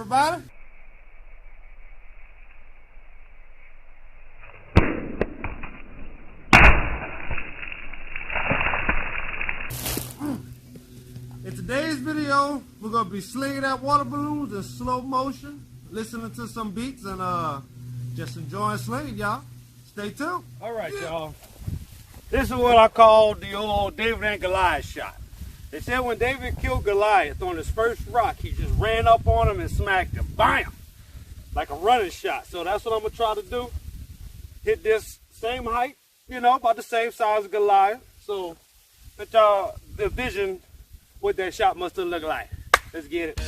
everybody. In today's video, we're going to be slinging out water balloons in slow motion, listening to some beats, and just enjoying slinging, y'all. Stay tuned. All right, y'all. This is what I call the old David and Goliath shot. They said when David killed Goliath on his first rock, he just ran up on him and smacked him. Bam! Like a running shot. So that's what I'm going to try to do. Hit this same height, you know, about the same size as Goliath. So let y'all envision what that shot must have looked like. Let's get it.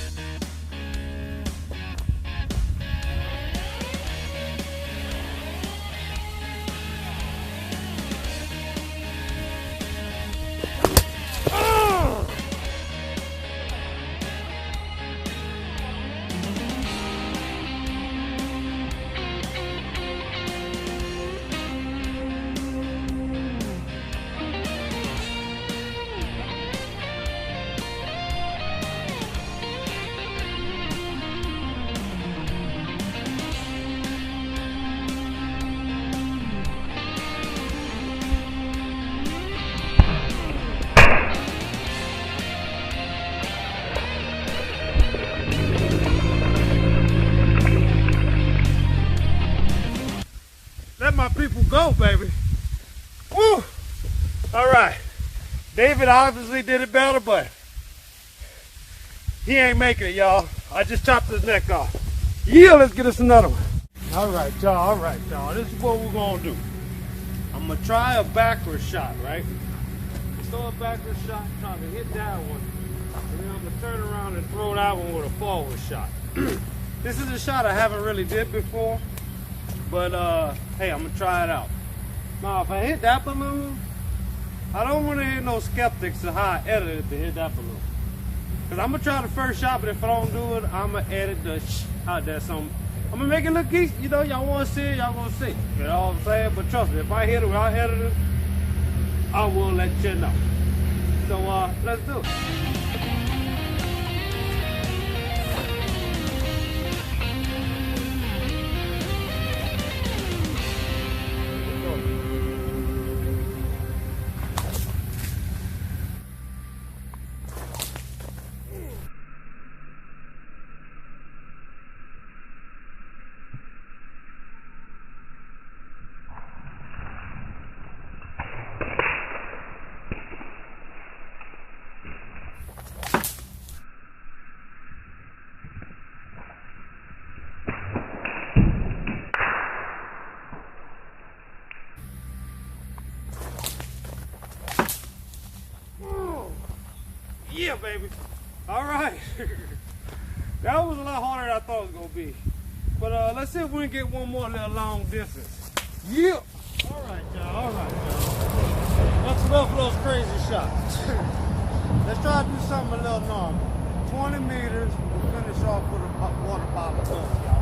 Let my people go, baby. Woo! All right. David obviously did it better, but he ain't making it, y'all. I just chopped his neck off. Yeah, let's get us another one. All right, y'all. All right, y'all. This is what we're going to do. I'm going to try a backward shot, right? Throw a backward shot, trying to hit that one. And then I'm going to turn around and throw that one with a forward shot. This is a shot I haven't really did before. But, hey, I'm going to try it out. Now, if I hit that balloon, I don't want to hear no skeptics of how I edited to hit that balloon. Because I'm going to try the first shot, but if I don't do it, I'm going to edit the out there something. I'm going to make it look easy. You know, y'all want to see it, y'all going to see it. You know what I'm saying? But trust me, if I hit it without editing, I will let you know. So, let's do it. Yeah, baby. All right. That was a lot harder than I thought it was going to be. But let's see if we can get one more little long distance. Yeah. All right, y'all. All right, y'all. That's enough of those crazy shots. Let's try to do something a little normal. 20 meters. We'll finish off with a water bottle gun, y'all.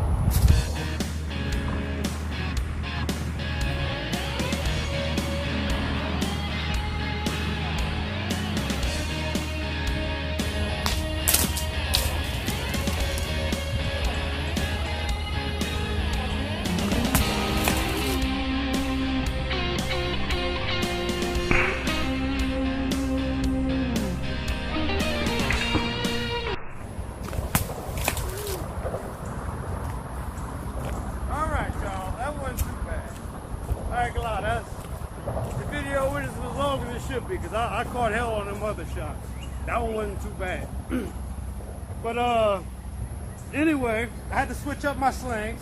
The video was as long as it should be because I caught hell on them other shots. That one wasn't too bad. But anyway, I had to switch up my slings.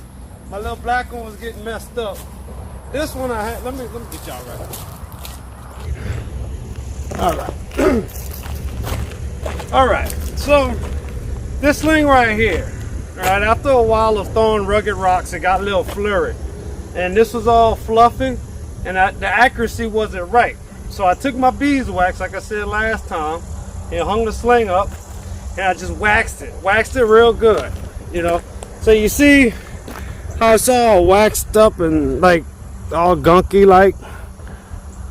My little black one was getting messed up. This one I had, let me get y'all right. All right. All right, so this sling right here, all right, after a while of throwing rugged rocks, it got a little flurry. And this was all fluffy, and the accuracy wasn't right. So I took my beeswax, like I said last time, and hung the sling up, and I just waxed it real good, you know. So you see how it's all waxed up and like all gunky, like,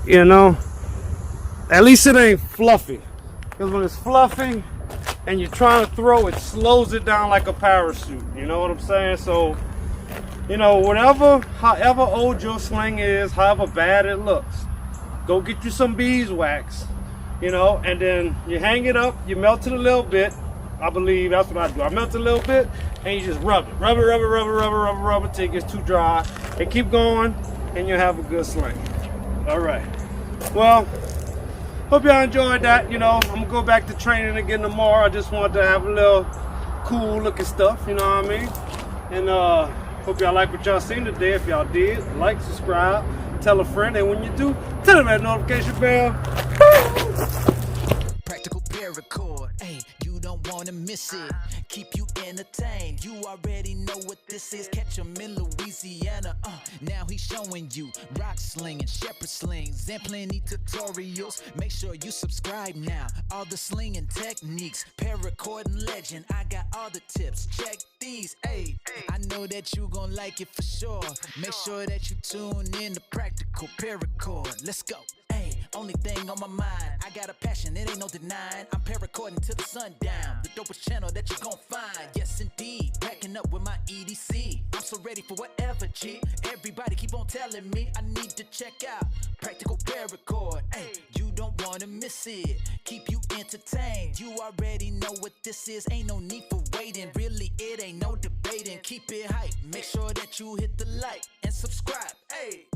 you know. At least it ain't fluffy, because when it's fluffy, and you're trying to throw, it slows it down like a parachute. You know what I'm saying? So, you know, however old your sling is, however bad it looks, go get you some beeswax, you know, and then you hang it up, you melt it a little bit. I believe that's what I do. I melt it a little bit, and you just rub it. Rub it till it gets too dry. And keep going, and you'll have a good sling. All right. Well, hope y'all enjoyed that. You know, I'm going to go back to training again tomorrow. I just wanted to have a little cool looking stuff, you know what I mean? And hope y'all like what y'all seen today. If y'all did, like, subscribe, tell a friend, and when you do, tell them that notification bell. Practical paracord, hey, you don't wanna miss it. Keep you entertained. You already know what this is. Catch him in Louisiana. Now he's showing you rock slinging, shepherd slings, and plenty tutorials. Make sure you subscribe now. All the slinging techniques, paracord and legend. I got all the tips. Check these, hey. I know that you gon' like it for sure. Make sure that you tune in to practical paracord. Let's go. Hey, only thing on my mind, I got a passion, it ain't no denying. I'm paracording till the sundown, the dopest channel that you gon' find. Yes indeed, packing up with my EDC. I'm so ready for whatever, G. Everybody keep on telling me I need to check out practical paracord. Hey, you don't wanna miss it. Keep you entertained. You already know what this is. Ain't no need for waiting. Really, it ain't no debating. Keep it hype. Make sure that you hit the like and subscribe. Hey.